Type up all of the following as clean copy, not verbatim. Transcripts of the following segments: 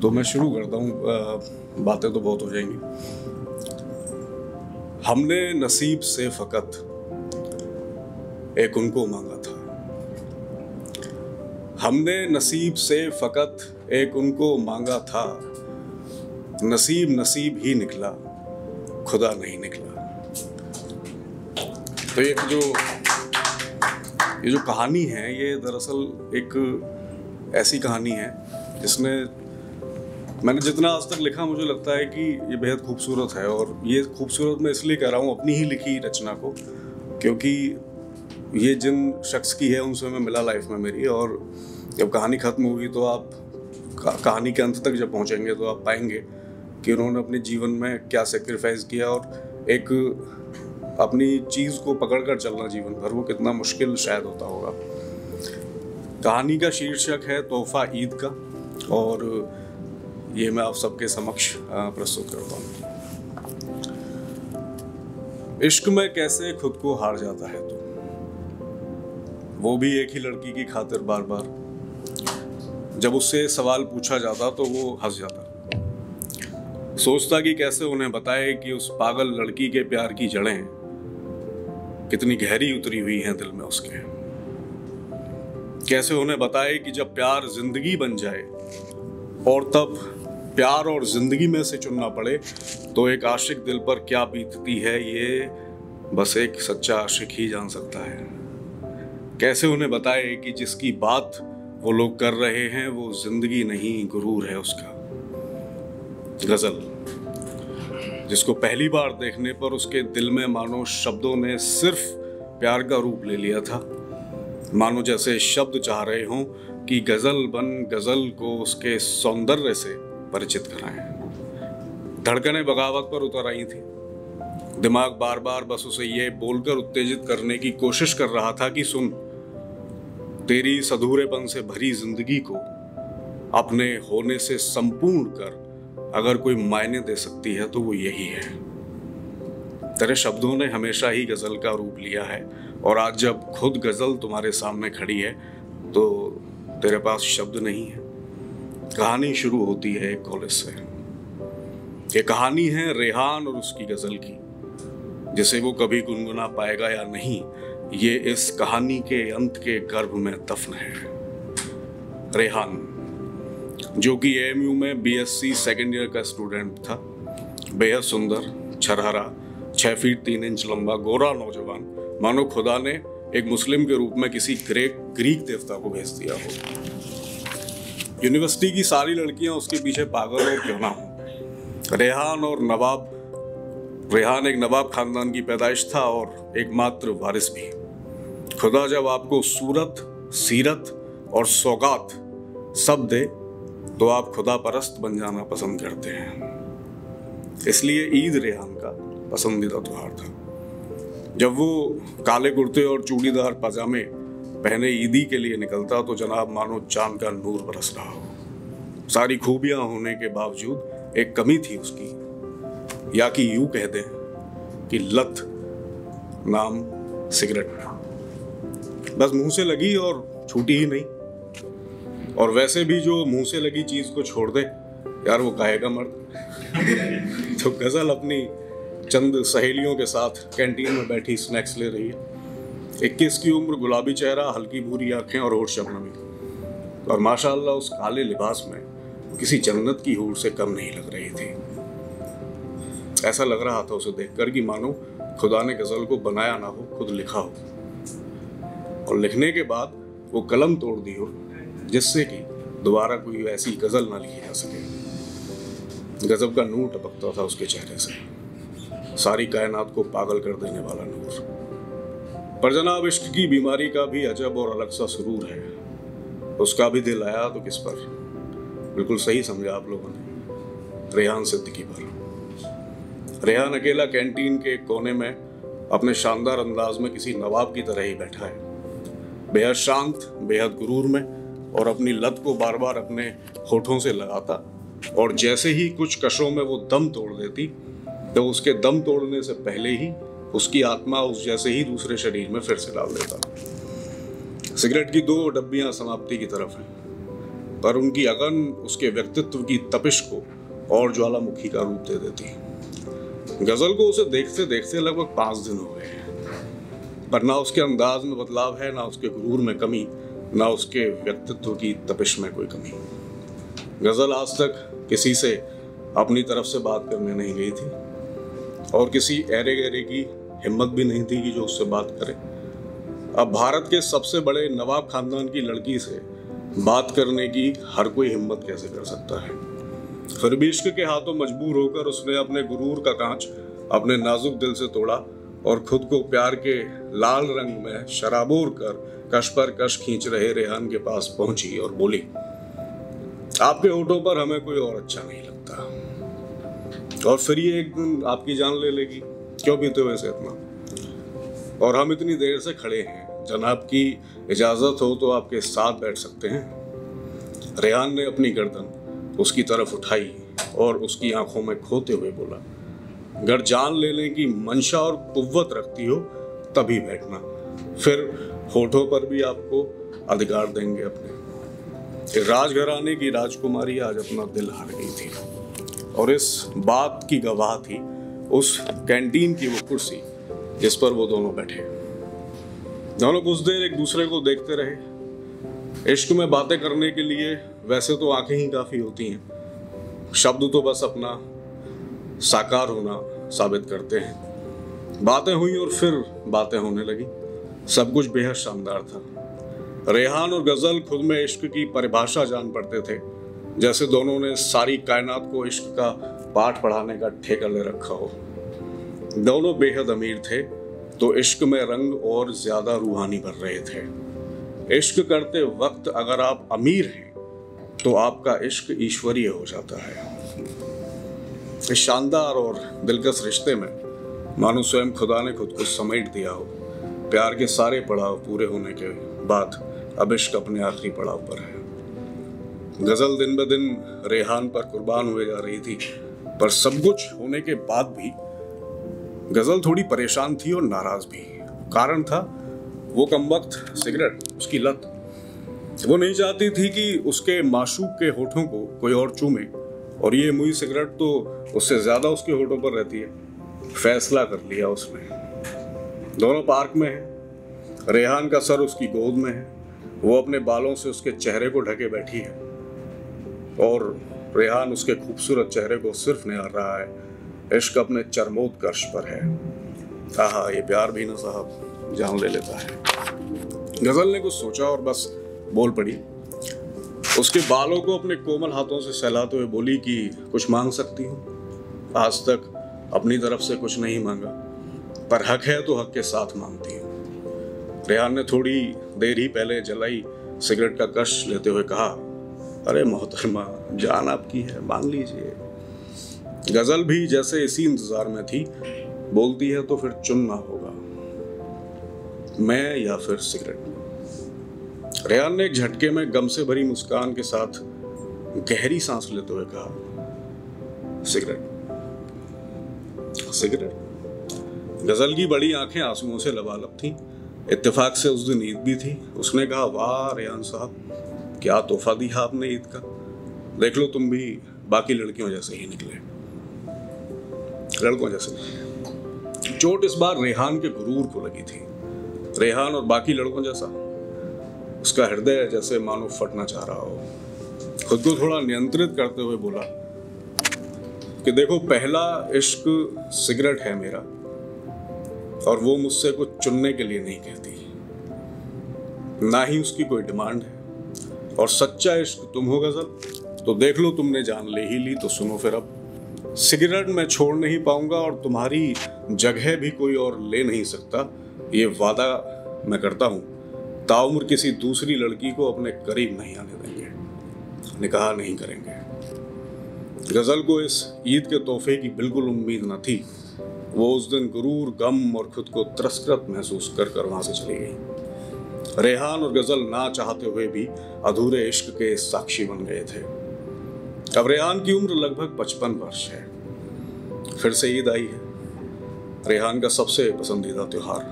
तो मैं शुरू करता हूँ, बातें तो बहुत हो जाएंगी। हमने नसीब से फकत एक उनको मांगा था, हमने नसीब से फकत एक उनको मांगा था, नसीब नसीब ही निकला, खुदा नहीं निकला। तो ये जो कहानी है, ये दरअसल एक ऐसी कहानी है जिसने मैंने जितना आज तक लिखा, मुझे लगता है कि ये बेहद खूबसूरत है। और ये खूबसूरत मैं इसलिए कह रहा हूँ अपनी ही लिखी रचना को, क्योंकि ये जिन शख्स की है उनसे मैं मिला लाइफ में मेरी। और जब कहानी ख़त्म होगी तो आप कहानी के अंत तक जब पहुँचेंगे तो आप पाएंगे कि उन्होंने अपने जीवन में क्या सेक्रीफाइस किया और एक अपनी चीज़ को पकड़कर चलना जीवन भर वो कितना मुश्किल शायद होता होगा। कहानी का शीर्षक है तोहफा ईद का, और ये मैं आप सबके समक्ष प्रस्तुत करता हूँ। इश्क में कैसे खुद को हार जाता है तू, वो भी एक ही लड़की की खातिर बार बार। जब उससे सवाल पूछा जाता तो वो हंस जाता, सोचता कि कैसे उन्हें बताए कि उस पागल लड़की के प्यार की जड़ें कितनी गहरी उतरी हुई हैं दिल में उसके। कैसे उन्हें बताए कि जब प्यार जिंदगी बन जाए और तब प्यार और जिंदगी में से चुनना पड़े तो एक आशिक दिल पर क्या बीतती है, ये बस एक सच्चा आशिक ही जान सकता है। कैसे उन्हें बताए कि जिसकी बात वो लोग कर रहे हैं वो जिंदगी नहीं, गुरूर है उसका। गजल, जिसको पहली बार देखने पर उसके दिल में मानो शब्दों ने सिर्फ प्यार का रूप ले लिया था, मानो जैसे शब्द चाह रहे हों कि गजल बन गजल को उसके सौंदर्य से परिचित कराएं। धड़कनें बगावत पर उतर आई थी, दिमाग बार बार बस उसे ये बोलकर उत्तेजित करने की कोशिश कर रहा था कि सुन, तेरी सधूरेपन से भरी जिंदगी को अपने होने से संपूर्ण कर अगर कोई मायने दे सकती है तो वो यही है। तेरे शब्दों ने हमेशा ही गजल का रूप लिया है, और आज जब खुद गजल तुम्हारे सामने खड़ी है तो तेरे पास शब्द नहीं है। कहानी शुरू होती है एक कॉलेज से। ये कहानी है रेहान और उसकी गजल की, जिसे वो कभी गुनगुना पाएगा या नहीं, ये इस कहानी के अंत के गर्भ में दफन है। रेहान, जो कि AMU में BSc सेकेंड ईयर का स्टूडेंट था, बेहद सुंदर, छरहरा, 6 फीट 3 इंच लंबा, गोरा नौजवान, मानो खुदा ने एक मुस्लिम के रूप में किसी ग्रीक देवता को भेज दिया हो। यूनिवर्सिटी की सारी लड़कियां उसके पीछे पागल और क्यों ना हो। रेहान एक नवाब खानदान की पैदाइश था और एकमात्र वारिस भी। खुदा जब आपको सूरत, सीरत और सौगात सब दे तो आप खुदा परस्त बन जाना पसंद करते हैं। इसलिए ईद रेहान का पसंदीदा त्योहार था। जब वो काले कुर्ते और चूड़ीदार पजामे पहने ईदी के लिए निकलता तो जनाब मानो चांद का नूर बरस रहा हो। सारी खूबियां होने के बावजूद एक कमी थी उसकी, या कि यूं कह दें कि लत नाम सिगरेट। बस मुंह से लगी और छूटी ही नहीं। और वैसे भी जो मुंह से लगी चीज को छोड़ दे यार, वो काहेगा मर्द। तो गजल अपनी चंद सहेलियों के साथ कैंटीन में बैठी स्नैक्स ले रही है। 21 की उम्र, गुलाबी चेहरा, हल्की भूरी आंखें और होठ शबनमी, और माशाअल्लाह उस काले लिबास में किसी जन्नत की हूर से कम नहीं लग रही थी। ऐसा लग रहा था उसे देखकर कि मानो खुदा ने गजल को बनाया ना हो, खुद लिखा हो, और लिखने के बाद वो कलम तोड़ दी हो जिससे कि दोबारा कोई ऐसी गजल ना लिखी जा सके। गजब का नूर टपकता था उसके चेहरे से, सारी कायनात को पागल कर देने वाला नूर। पर जनाब इश्क की बीमारी का भी अजब और अलग सा सुरूर है। उसका भी दिल आया तो किस पर? बिल्कुल सही समझा आप लोगों ने, रेहान सिद्दीकी पर। रेहान अकेला कैंटीन के कोने में अपने शानदार अंदाज में किसी नवाब की तरह ही बैठा है, बेहद शांत, बेहद गुरूर में, और अपनी लत को बार बार अपने होठों से लगाता, और जैसे ही कुछ कशों में वो दम तोड़ देती तो उसके दम तोड़ने से पहले ही उसकी आत्मा उस जैसे ही दूसरे शरीर में फिर से डाल देता। सिगरेट की 2 डब्बियां समाप्ति की तरफ हैं, पर उनकी अगन उसके व्यक्तित्व की तपिश को और ज्वालामुखी का रूप दे देती। गजल को उसे देखते देखते लगभग 5 दिन हो गए, पर ना उसके अंदाज में बदलाव है, ना उसके गुरूर में कमी, ना उसके व्यक्तित्व की तपिश में कोई कमी। गजल आज तक किसी से अपनी तरफ से बात करने नहीं गई थी और किसी ऐरे गहरे की हिम्मत भी नहीं थी कि जो उससे बात करे। अब भारत के सबसे बड़े नवाब खानदान की लड़की से बात करने की हर कोई हिम्मत कैसे कर सकता है। फिर भी इश्क के हाथों मजबूर होकर उसने अपने गुरूर का कांच अपने नाजुक दिल से तोड़ा और खुद को प्यार के लाल रंग में शराबोर कर कश पर कश खींच रहे रेहान के पास पहुंची और बोली, आपके होठों पर हमें कोई और अच्छा नहीं लगता, और फिर ये एक दिन आपकी जान ले लेगी। क्यों पीते हो ऐसे इतना? और हम इतनी देर से खड़े हैं, जनाब की इजाजत हो तो आपके साथ बैठ सकते हैं। रेहान ने अपनी गर्दन उसकी तरफ उठाई और उसकी आंखों में खोते हुए बोला, अगर जान लेने की मंशा और कुव्वत रखती हो तभी बैठना, फिर होठों पर भी आपको अधिकार देंगे अपने। राजघराने की राजकुमारी आज अपना दिल हार गई थी और इस बात की गवाह थी उस कैंटीन की वो कुर्सी जिस पर वो दोनों बैठे। दोनों कुछ देर एक दूसरे को देखते रहे। इश्क में बातें करने के लिए वैसे तो आंखें ही काफी होती हैं, शब्द तो बस अपना साकार होना साबित करते हैं। बातें हुई और फिर बातें होने लगी। सब कुछ बेहद शानदार था। रेहान और गजल खुद में इश्क की परिभाषा जान पड़ते थे, जैसे दोनों ने सारी कायनात को इश्क का पाठ पढ़ाने का ठेका ले रखा हो। दोनों बेहद अमीर थे तो इश्क में रंग और ज्यादा रूहानी भर रहे थे। इश्क करते वक्त अगर आप अमीर हैं तो आपका इश्क ईश्वरीय हो जाता है। इस शानदार और दिलकश रिश्ते में मानो स्वयं खुदा ने खुद को समेट दिया हो। प्यार के सारे पड़ाव पूरे होने के बाद अब इश्क अपने आखिरी पड़ाव पर है। गजल दिन ब दिन रेहान पर कुर्बान हुए जा रही थी, पर सब कुछ होने के बाद भी गजल थोड़ी परेशान थी और नाराज भी। कारण था वो कमबख्त सिगरेट, उसकी लत। वो नहीं चाहती थी कि उसके माशूक के होठों को कोई और चूमे, और ये मुई सिगरेट तो उससे ज्यादा उसके होठों पर रहती है। फैसला कर लिया उसने। दोनों पार्क में है, रेहान का सर उसकी गोद में है, वो अपने बालों से उसके चेहरे को ढके बैठी है और रेहान उसके खूबसूरत चेहरे को सिर्फ निहार रहा है। इश्क अपने चरमोत्कर्ष पर है। आहा, ये प्यार भी ना साहब जान ले लेता है। गजल ने कुछ सोचा और बस बोल पड़ी। उसके बालों को अपने कोमल हाथों से सहलाते हुए बोली कि कुछ मांग सकती हूँ। आज तक अपनी तरफ से कुछ नहीं मांगा, पर हक है तो हक के साथ मांगती हूँ। रेहान ने थोड़ी देर ही पहले जलाई सिगरेट का कश लेते हुए कहा, अरे मोहतरमा, जान आपकी है, मांग लीजिए। गजल भी जैसे इसी इंतजार में थी। बोलती है तो फिर चुनना होगा, मैं या फिर सिगरेट। रेहान ने एक झटके में गम से भरी मुस्कान के साथ गहरी सांस लेते हुए कहा, सिगरेट। सिगरेट। गजल की बड़ी आंखें आंसुओं से लबालब थीं। इत्तेफाक से उस दिन ईद भी थी। उसने कहा, वाह रेहान साहब, क्या तोहफा दिया आपने ईद का। देख लो तुम भी बाकी लड़कियों जैसे ही निकले, लड़कों जैसे। चोट इस बार रेहान के गुरूर को लगी थी। रेहान और बाकी लड़कों जैसा। उसका हृदय जैसे मानो फटना चाह रहा हो। खुद को थोड़ा नियंत्रित करते हुए बोला कि देखो, पहला इश्क सिगरेट है मेरा, और वो मुझसे कुछ चुनने के लिए नहीं कहती, ना ही उसकी कोई डिमांड है। और सच्चा इश्क तुम हो गजल, तो देख लो, तुमने जान ले ही ली तो सुनो फिर। अब सिगरेट मैं छोड़ नहीं पाऊंगा और तुम्हारी जगह भी कोई और ले नहीं सकता, ये वादा मैं करता हूं। ताउम्र किसी दूसरी लड़की को अपने करीब नहीं आने देंगे, निकाह नहीं करेंगे। गजल को इस ईद के तोहफे की बिल्कुल उम्मीद न थी। वो उस दिन गुरूर, गम और खुद को तिरस्कृत महसूस कर वहां से चली गई। रेहान और गजल ना चाहते हुए भी अधूरे इश्क के साक्षी बन गए थे। अब रेहान की उम्र लगभग 55 वर्ष है। फिर से ईद आई है, रेहान का सबसे पसंदीदा त्योहार,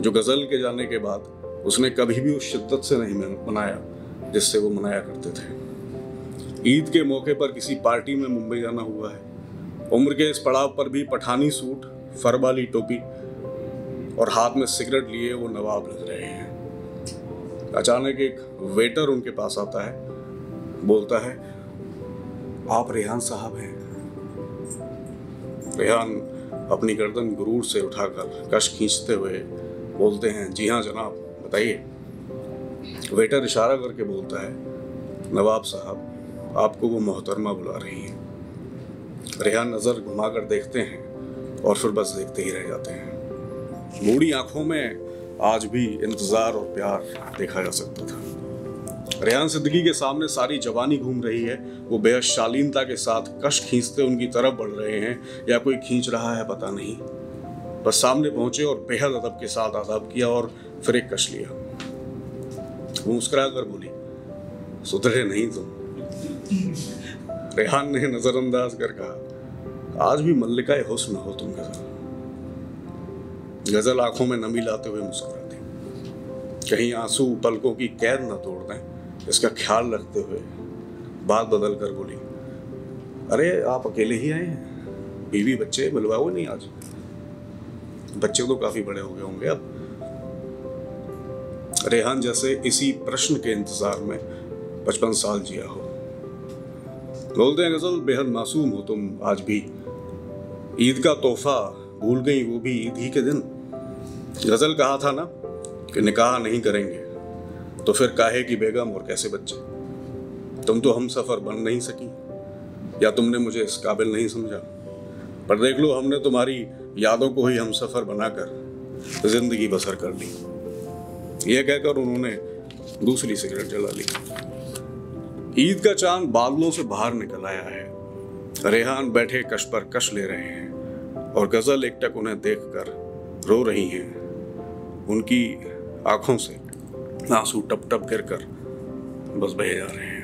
जो गजल के जाने के बाद उसने कभी भी उस शिद्दत से नहीं मनाया जिससे वो मनाया करते थे। ईद के मौके पर किसी पार्टी में मुंबई जाना हुआ है। उम्र के इस पड़ाव पर भी पठानी सूट, फर वाली टोपी और हाथ में सिगरेट लिए वो नवाब लग रहे हैं। अचानक एक वेटर उनके पास आता है, बोलता है, आप रेहान साहब हैं? रेहान अपनी गर्दन गुरूर से उठाकर कश खींचते हुए बोलते हैं, जी हाँ जनाब, बताइए। वेटर इशारा करके बोलता है, नवाब साहब, आपको वो मोहतरमा बुला रही हैं। रेहान नज़र घुमाकर देखते हैं और फिर बस देखते ही रह जाते हैं। मूडी आंखों में आज भी इंतज़ार और प्यार देखा जा सकता था। रेहान सिद्दीकी के सामने सारी जवानी घूम रही है। वो बेहद शालीनता के साथ कश खींचते उनकी तरफ बढ़ रहे हैं, या कोई खींच रहा है पता नहीं। बस सामने पहुंचे और बेहद अदब के साथ आदाब किया और फिर एक कश लिया। वो मुस्कुरा कर बोली, सुधरे नहीं तुम। रेहान ने नजरअंदाज कर कहा, आज भी मल्लिकाए हुस्न हो तुम गजल। गजल आंखों में नमी लाते हुए मुस्कुराती, कहीं आंसू पलकों की कैद न तोड़ दें, इसका ख्याल रखते हुए बात बदल कर बोली, अरे आप अकेले ही आए हैं? बीवी बच्चे मिलवाओ नहीं आज? बच्चे तो काफी बड़े हो गए होंगे अब। रेहान जैसे इसी प्रश्न के इंतजार में 55 साल जिया हो। बोलते हैं, गजल बेहद मासूम हो तुम आज भी। ईद का तोहफा भूल गई, वो भी ईद ही के दिन। गजल कहा था ना कि निकाह नहीं करेंगे, तो फिर काहे की बेगम और कैसे बच्चे। तुम तो हम सफर बन नहीं सकी, या तुमने मुझे इस काबिल नहीं समझा। पर देख लो, हमने तुम्हारी यादों को ही हम सफर बनाकर जिंदगी बसर कर ली। यह कहकर उन्होंने दूसरी सिगरेट जला ली। ईद का चांद बादलों से बाहर निकल आया है। रेहान बैठे कश पर कश ले रहे हैं और गजल एकटक उन्हें देखकर रो रही हैं। उनकी आंखों से आंसू टप टप गिरकर बस बहे जा रहे हैं।